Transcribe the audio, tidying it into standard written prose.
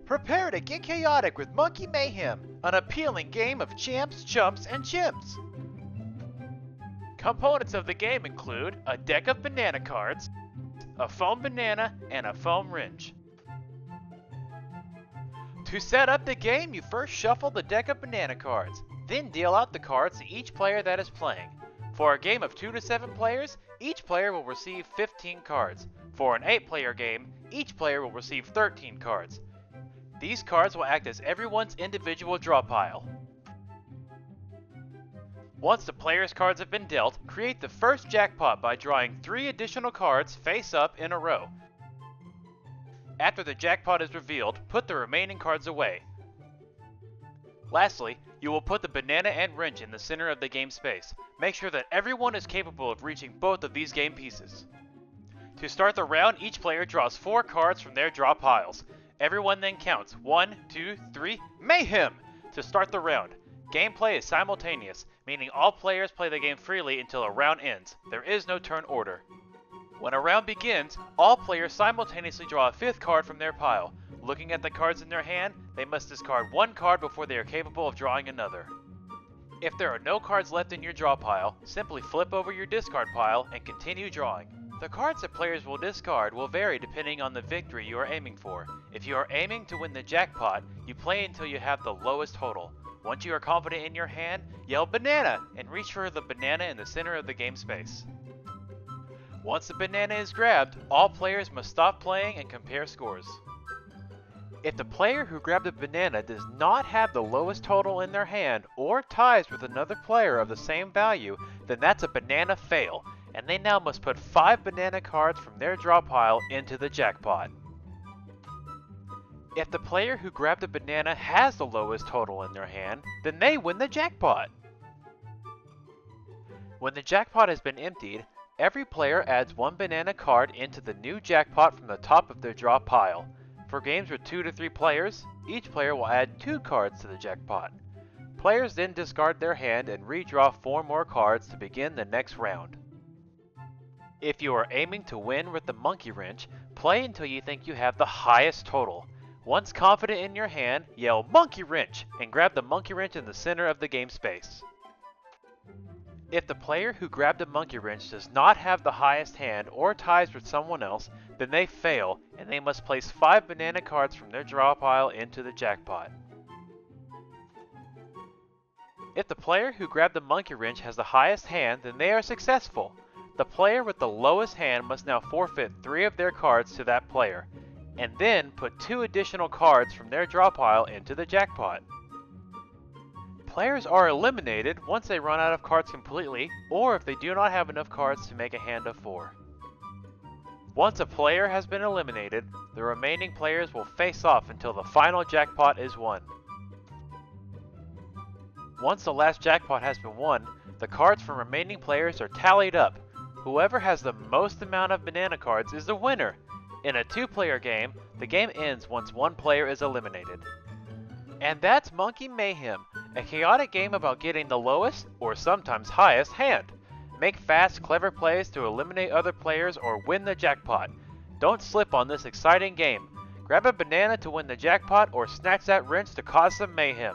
Prepare to get chaotic with Monkey Mayhem, an appealing game of champs, chumps, and chimps. Components of the game include a deck of banana cards, a foam banana, and a foam wrench. To set up the game, you first shuffle the deck of banana cards, then deal out the cards to each player that is playing. For a game of 2 to 7 players, each player will receive 15 cards. For an 8-player game, each player will receive 13 cards. These cards will act as everyone's individual draw pile. Once the player's cards have been dealt, create the first jackpot by drawing 3 additional cards face up in a row. After the jackpot is revealed, put the remaining cards away. Lastly, you will put the banana and wrench in the center of the game space. Make sure that everyone is capable of reaching both of these game pieces. To start the round, each player draws 4 cards from their draw piles. Everyone then counts 1, 2, 3, Mayhem! To start the round. Gameplay is simultaneous, meaning all players play the game freely until a round ends. There is no turn order. When a round begins, all players simultaneously draw a 5th card from their pile. Looking at the cards in their hand, they must discard 1 card before they are capable of drawing another. If there are no cards left in your draw pile, simply flip over your discard pile and continue drawing. The cards that players will discard will vary depending on the victory you are aiming for. If you are aiming to win the jackpot, you play until you have the lowest total. Once you are confident in your hand, yell banana and reach for the banana in the center of the game space. Once the banana is grabbed, all players must stop playing and compare scores. If the player who grabbed the banana does not have the lowest total in their hand or ties with another player of the same value, then that's a banana fail, and they now must put 5 banana cards from their draw pile into the jackpot. If the player who grabbed the banana has the lowest total in their hand, then they win the jackpot. When the jackpot has been emptied, every player adds 1 banana card into the new jackpot from the top of their draw pile. For games with 2 to 3 players, each player will add 2 cards to the jackpot. Players then discard their hand and redraw 4 more cards to begin the next round. If you are aiming to win with the monkey wrench, play until you think you have the highest total. Once confident in your hand, yell monkey wrench and grab the monkey wrench in the center of the game space. If the player who grabbed the monkey wrench does not have the highest hand or ties with someone else, then they fail and they must place 5 banana cards from their draw pile into the jackpot. If the player who grabbed the monkey wrench has the highest hand, then they are successful. The player with the lowest hand must now forfeit 3 of their cards to that player, and then put 2 additional cards from their draw pile into the jackpot. Players are eliminated once they run out of cards completely, or if they do not have enough cards to make a hand of 4. Once a player has been eliminated, the remaining players will face off until the final jackpot is won. Once the last jackpot has been won, the cards from remaining players are tallied up. Whoever has the most amount of banana cards is the winner. In a 2-player game, the game ends once 1 player is eliminated. And that's Monkey Mayhem, a chaotic game about getting the lowest, or sometimes highest, hand. Make fast, clever plays to eliminate other players or win the jackpot. Don't slip on this exciting game. Grab a banana to win the jackpot or snatch that wrench to cause some mayhem.